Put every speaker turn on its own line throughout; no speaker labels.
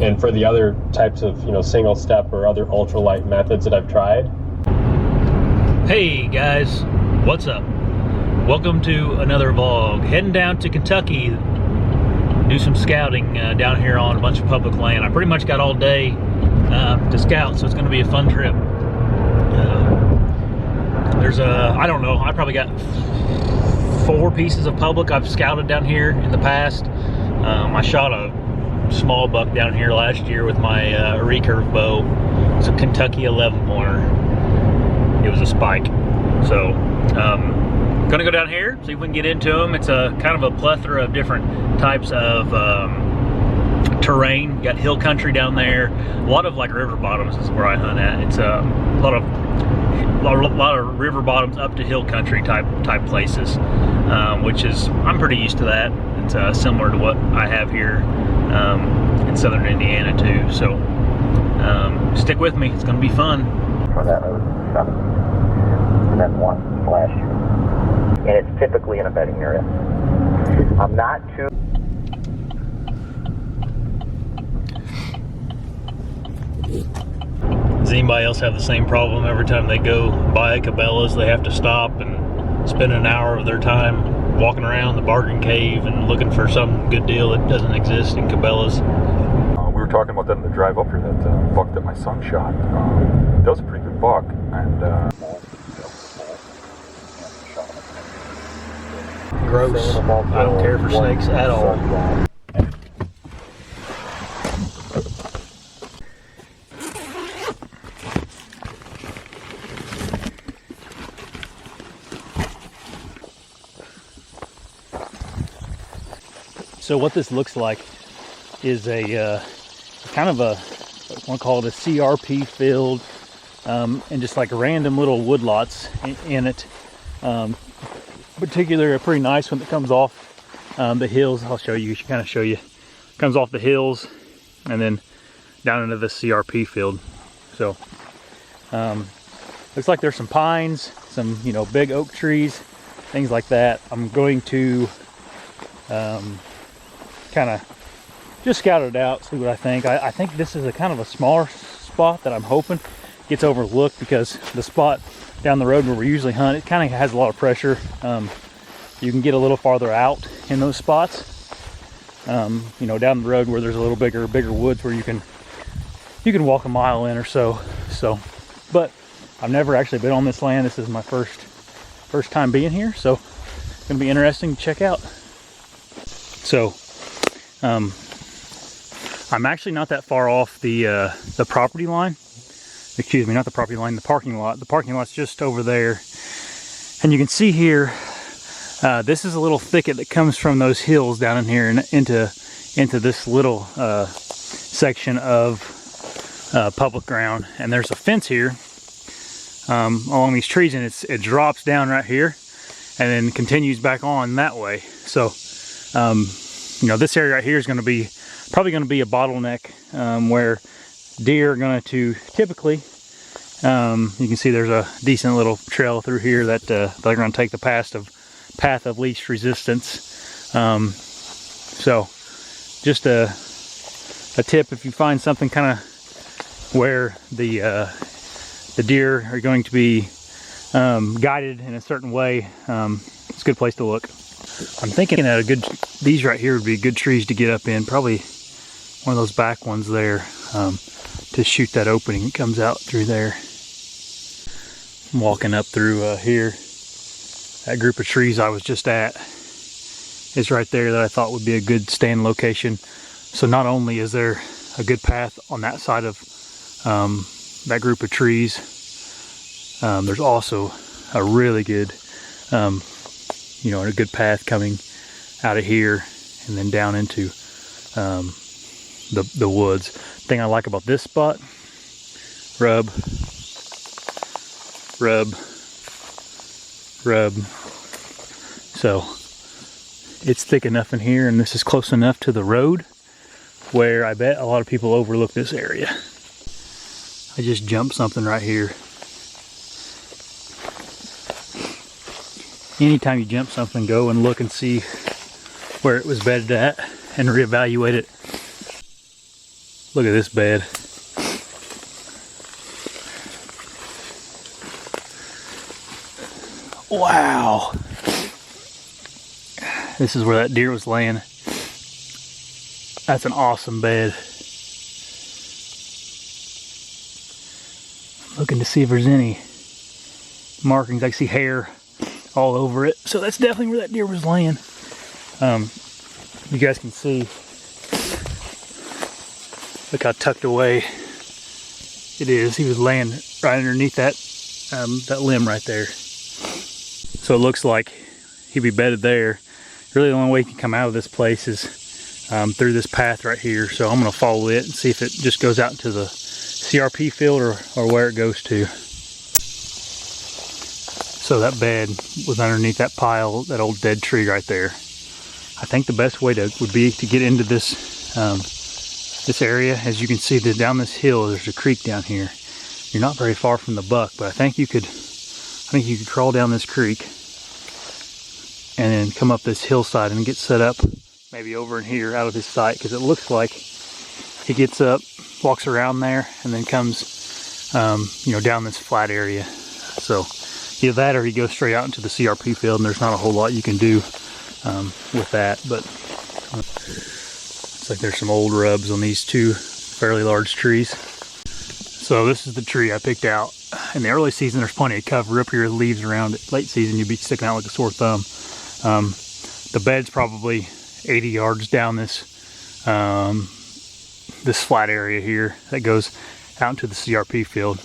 And for the other types of, single step or other ultralight methods that I've tried.
Hey guys, what's up? Welcome to another vlog. Heading down to Kentucky, do some scouting down here on a bunch of public land. I pretty much got all day to scout, so it's going to be a fun trip. I don't know, I probably got 4 pieces of public I've scouted down here in the past. I shot a small buck down here last year with my recurve bow. It's a Kentucky 11 pointer. It was a spike. So gonna go down here, see if we can get into them. It's a kind of a plethora of different types of terrain. Got hill country down there, a lot of like river bottoms is where I hunt at. It's a lot of river bottoms up to hill country type places, which is, I'm pretty used to that. It's similar to what I have here in southern Indiana too. So stick with me, it's gonna be fun.
For that and then one last year. And it's typically in a bedding area. I'm not too...
Does anybody else have the same problem? Every time they go buy Cabela's, they have to stop and spend an hour of their time walking around the bargain cave and looking for some good deal that doesn't exist in Cabela's.
We were talking about that in the drive up here, that buck that my son shot. That was a pretty good buck. And
Gross. I don't care for snakes at all. So what this looks like is a kind of a, I want to call it a CRP field, and just like random little woodlots in it. Particularly a pretty nice one that comes off the hills. I'll show you, kind of show you. Comes off the hills and then down into the CRP field. So looks like there's some pines, some big oak trees, things like that. I'm going to kind of just scout it out, see what I think. I think this is a kind of a smaller spot that I'm hoping gets overlooked, because the spot down the road where we usually hunt, it kind of has a lot of pressure. You can get a little farther out in those spots, down the road where there's a little bigger woods where you can walk a mile in or so. But I've never actually been on this land. This is my first time being here, so it's gonna be interesting to check out. So I'm actually not that far off the property line. Excuse me, not the property line, the parking lot. The parking lot's just over there. And you can see here, this is a little thicket that comes from those hills down in here and into this little section of public ground. And there's a fence here along these trees, and it drops down right here and then continues back on that way. So, this area right here is probably going to be a bottleneck where deer are going to typically, you can see there's a decent little trail through here that they're going to take the path of least resistance. So just a tip, if you find something kind of where the deer are going to be guided in a certain way, it's a good place to look. I'm thinking that these right here would be good trees to get up in, probably one of those back ones there, to shoot that opening that comes out through there. I'm walking up through here. That group of trees I was just at is right there that I thought would be a good stand location. So not only is there a good path on that side of that group of trees, there's also a really good, a good path coming out of here and then down into the woods. Thing I like about this spot, rub, so it's thick enough in here, and this is close enough to the road where I bet a lot of people overlook this area. I just jumped something right here. Anytime you jump something, go and look and see where it was bedded at and reevaluate it. Look at this bed. Wow. This is where that deer was laying. That's an awesome bed. Looking to see if there's any markings. I can see hair all over it. So that's definitely where that deer was laying. You guys can see. Look how tucked away it is. He was laying right underneath that that limb right there. So it looks like he'd be bedded there. Really the only way you can come out of this place is through this path right here. So I'm gonna follow it and see if it just goes out into the CRP field or where it goes to. So that bed was underneath that pile, that old dead tree right there. I think the best way would be to get into this this area. As you can see, down this hill, there's a creek down here. You're not very far from the buck, but I think you could crawl down this creek and then come up this hillside and get set up maybe over in here out of his sight, because it looks like he gets up, walks around there, and then comes down this flat area. So either that or he goes straight out into the CRP field, and there's not a whole lot you can do with that. But it's like there's some old rubs on these two fairly large trees. So this is the tree I picked out. In the early season, there's plenty of cover up here, leaves around it. Late season, you'd be sticking out like a sore thumb. The bed's probably 80 yards down this this flat area here that goes out into the CRP field.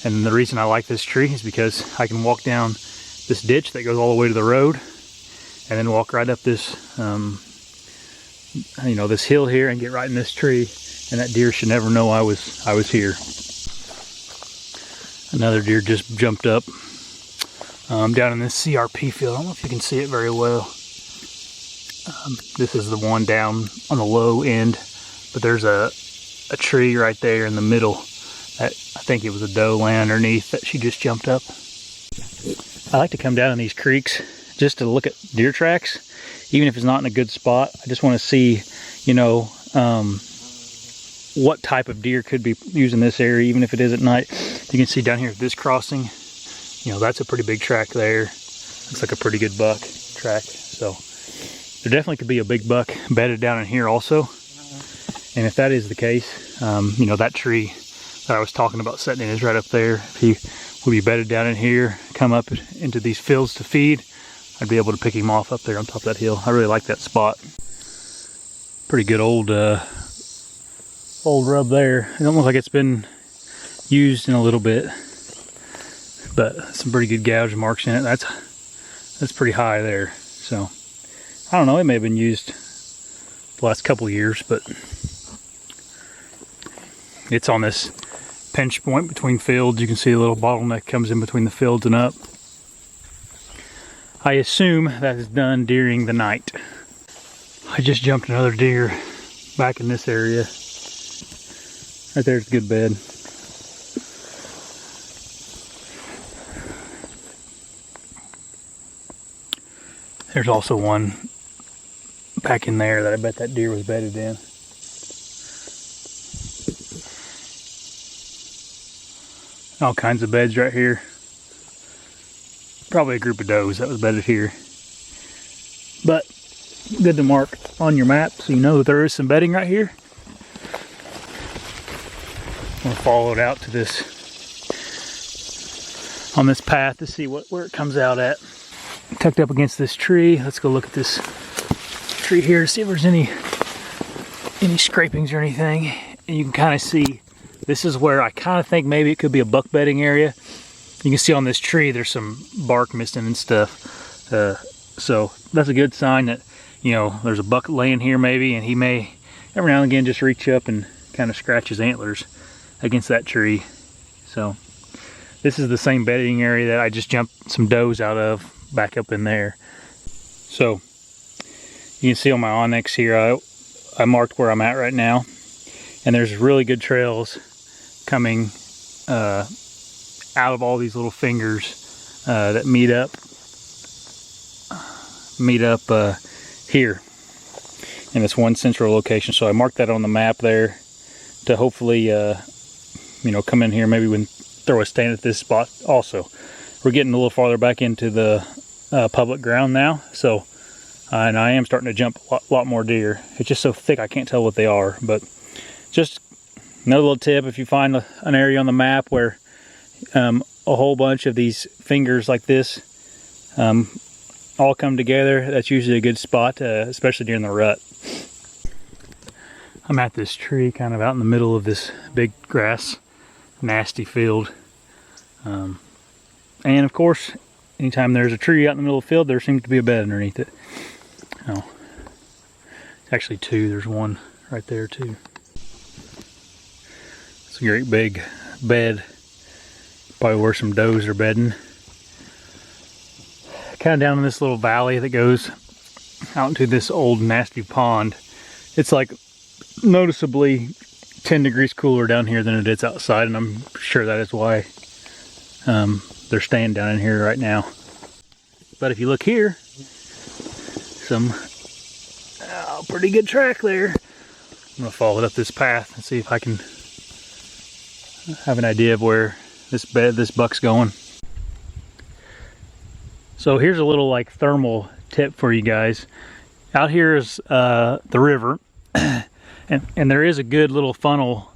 And the reason I like this tree is because I can walk down this ditch that goes all the way to the road, and then walk right up this this hill here and get right in this tree, and that deer should never know I was here. Another deer just jumped up down in this CRP field. I don't know if you can see it very well. This is the one down on the low end, but there's a tree right there in the middle that I think it was a doe laying underneath that she just jumped up. I like to come down in these creeks just to look at deer tracks, even if it's not in a good spot. I just want to see, what type of deer could be using this area, even if it is at night. You can see down here at this crossing, that's a pretty big track there. Looks like a pretty good buck track. So there definitely could be a big buck bedded down in here also. And if that is the case, that tree that I was talking about setting in is right up there. If he would be bedded down in here, come up into these fields to feed, I'd be able to pick him off up there on top of that hill. I really like that spot. Pretty good old rub there. It don't look like it's been used in a little bit, but some pretty good gouge marks in it. That's pretty high there. So I don't know, it may have been used the last couple years, but it's on this pinch point between fields. You can see a little bottleneck comes in between the fields and up. I assume that is done during the night. I just jumped another deer back in this area. Right there's a good bed. There's also one back in there that I bet that deer was bedded in. All kinds of beds right here. Probably a group of does that was bedded here. But good to mark on your map so you know that there is some bedding right here. I'm gonna follow it out to this, on this path to see where it comes out at. Tucked up against this tree. Let's go look at this tree here to see if there's any scrapings or anything. And you can kind of see, this is where I kind of think maybe it could be a buck bedding area. You can see on this tree there's some bark missing and stuff. So that's a good sign that, there's a buck laying here maybe, and he may every now and again just reach up and kind of scratch his antlers against that tree. So this is the same bedding area that I just jumped some does out of back up in there. So you can see on my Onyx here, I marked where I'm at right now, and there's really good trails coming out of all these little fingers that meet up here in this one central location. So I marked that on the map there. to hopefully, you know, come in here. Maybe we can throw a stand at this spot also. We're getting a little farther back into the public ground now, so and I am starting to jump a lot more deer. It's just so thick I can't tell what they are, but just another little tip: if you find an area on the map where a whole bunch of these fingers like this all come together, that's usually a good spot, especially during the rut. I'm at this tree kind of out in the middle of this big grass nasty field, and of course anytime there's a tree out in the middle of the field, there seems to be a bed underneath it. Oh, actually two. There's one right there too. It's a great big bed, probably where some does are bedding. Kind of down in this little valley that goes out into this old nasty pond. It's like noticeably 10 degrees cooler down here than it is outside, and I'm sure that is why they're staying down in here right now. But if you look here, some pretty good track there. I'm gonna follow it up this path and see if I can have an idea of where this buck's going. So here's a little like thermal tip for you guys. Out here is the river, and there is a good little funnel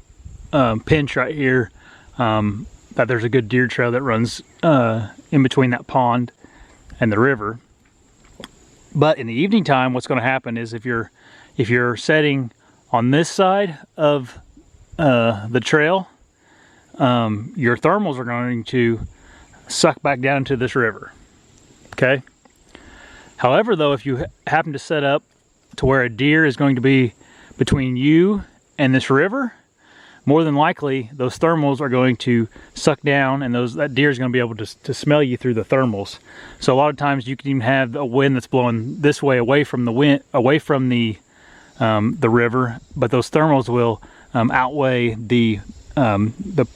pinch right here. That there's a good deer trail that runs in between that pond and the river. But in the evening time, what's going to happen is if you're setting on this side of the trail, your thermals are going to suck back down into this river. Okay. However, though, if you happen to set up to where a deer is going to be between you and this river, more than likely those thermals are going to suck down, and that deer is going to be able to smell you through the thermals. So a lot of times you can even have a wind that's blowing this way away from the river, but those thermals will outweigh the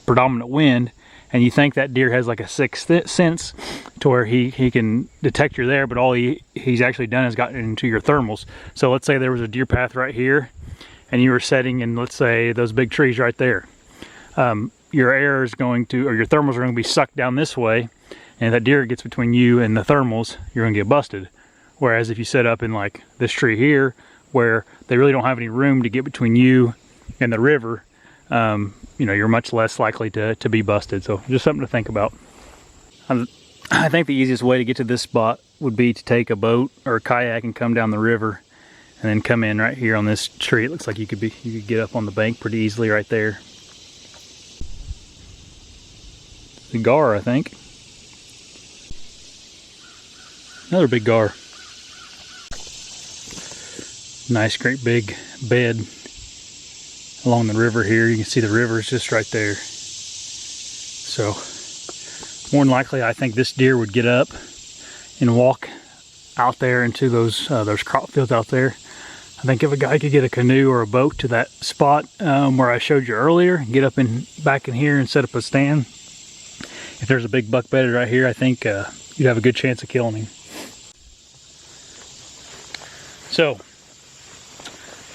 predominant wind, and you think that deer has like a sixth sense to where he can detect you're there, but all he's actually done is gotten into your thermals. So let's say there was a deer path right here, and you were setting in, let's say, those big trees right there. Your air is going to, or your thermals are going to be sucked down this way, and if that deer gets between you and the thermals, you're going to get busted. Whereas if you set up in like this tree here, where they really don't have any room to get between you and the river, you know, you're much less likely to be busted. So just something to think about. I think the easiest way to get to this spot would be to take a boat or a kayak and come down the river, and then come in right here on this tree. It looks like you could get up on the bank pretty easily right there. The gar, I think. Another big gar. Nice, great big bed along the river here. You can see the river is just right there. So more than likely, I think this deer would get up and walk out there into those crop fields out there. I think if a guy could get a canoe or a boat to that spot where I showed you earlier, get up back in here and set up a stand, if there's a big buck bedded right here, I think you'd have a good chance of killing him. So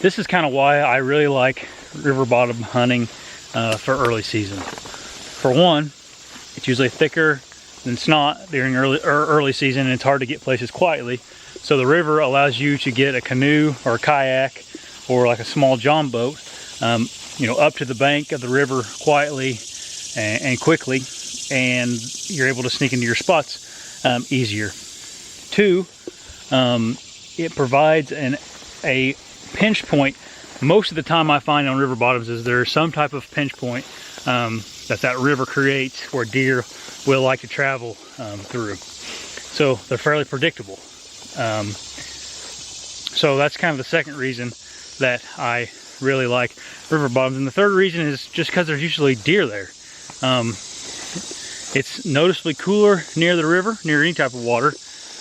this is kind of why I really like river bottom hunting for early season. For one, it's usually thicker than snot during early season, and it's hard to get places quietly. So the river allows you to get a canoe or a kayak or like a small john boat, you know, up to the bank of the river quietly and quickly, and you're able to sneak into your spots easier. Two, it provides a pinch point. Most of the time I find on river bottoms is there's some type of pinch point that river creates where deer will like to travel through. So they're fairly predictable. So that's kind of the second reason that I really like river bottoms. And the third reason is just because there's usually deer there. It's noticeably cooler near the river, near any type of water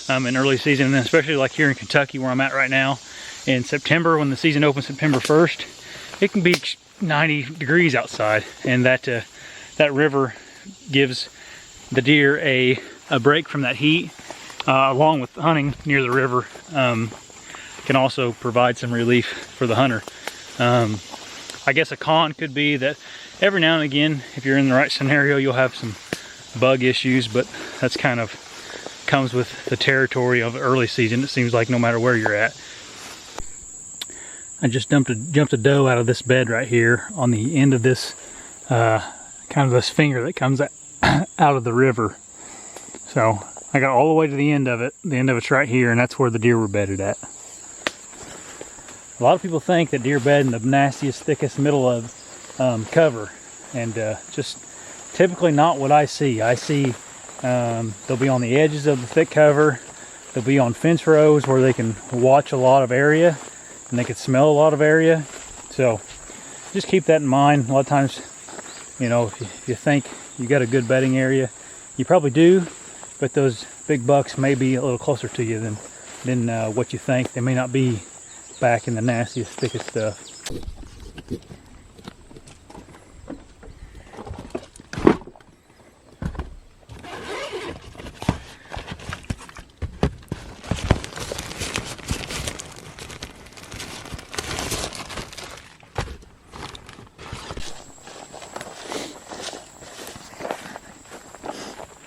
in early season, and especially like here in Kentucky where I'm at right now. In September, when the season opens September 1st, it can be 90 degrees outside, and that river gives the deer a break from that heat, along with hunting near the river can also provide some relief for the hunter. I guess a con could be that every now and again, if you're in the right scenario, you'll have some bug issues, but that's kind of comes with the territory of early season. It seems like no matter where you're at. I just jumped a doe out of this bed right here on the end of this kind of this finger that comes out of the river. So I got all the way to the end of it. The end of it's right here, and that's where the deer were bedded at. A lot of people think that deer bed in the nastiest, thickest middle of cover, and just typically not what I see. I see they'll be on the edges of the thick cover. They'll be on fence rows where they can watch a lot of area and they can smell a lot of area. So just keep that in mind. A lot of times, you know, if you think you got a good bedding area, you probably do, but those big bucks may be a little closer to you than what you think. They may not be back in the nastiest, thickest stuff.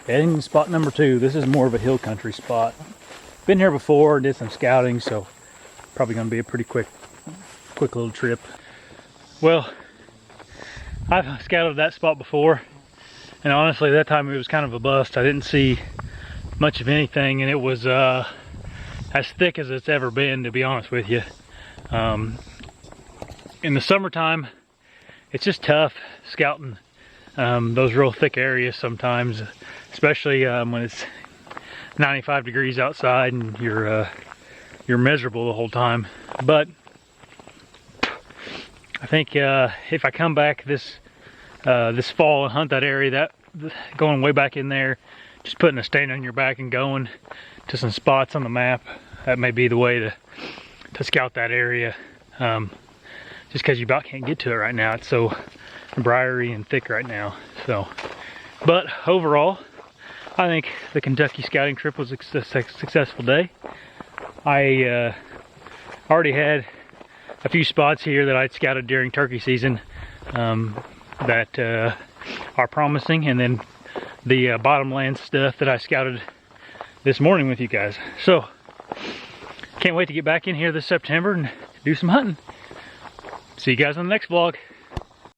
Bedding spot number 2. This is more of a hill country spot. Been here before, did some scouting, so probably gonna be a pretty quick little trip. Well, I've scouted that spot before, and honestly that time it was kind of a bust. I didn't see much of anything, and it was as thick as it's ever been, to be honest with you. In the summertime, it's just tough scouting those real thick areas sometimes, especially when it's 95 degrees outside and you're miserable the whole time. But I think if I come back this fall and hunt that area, going way back in there, just putting a stain on your back and going to some spots on the map, that may be the way to scout that area. Just because you about can't get to it right now. It's so briary and thick right now. So, but overall, I think the Kentucky scouting trip was a successful day. I already had a few spots here that I'd scouted during turkey season that are promising, and then the bottomland stuff that I scouted this morning with you guys. So can't wait to get back in here this September and do some hunting. See you guys on the next vlog.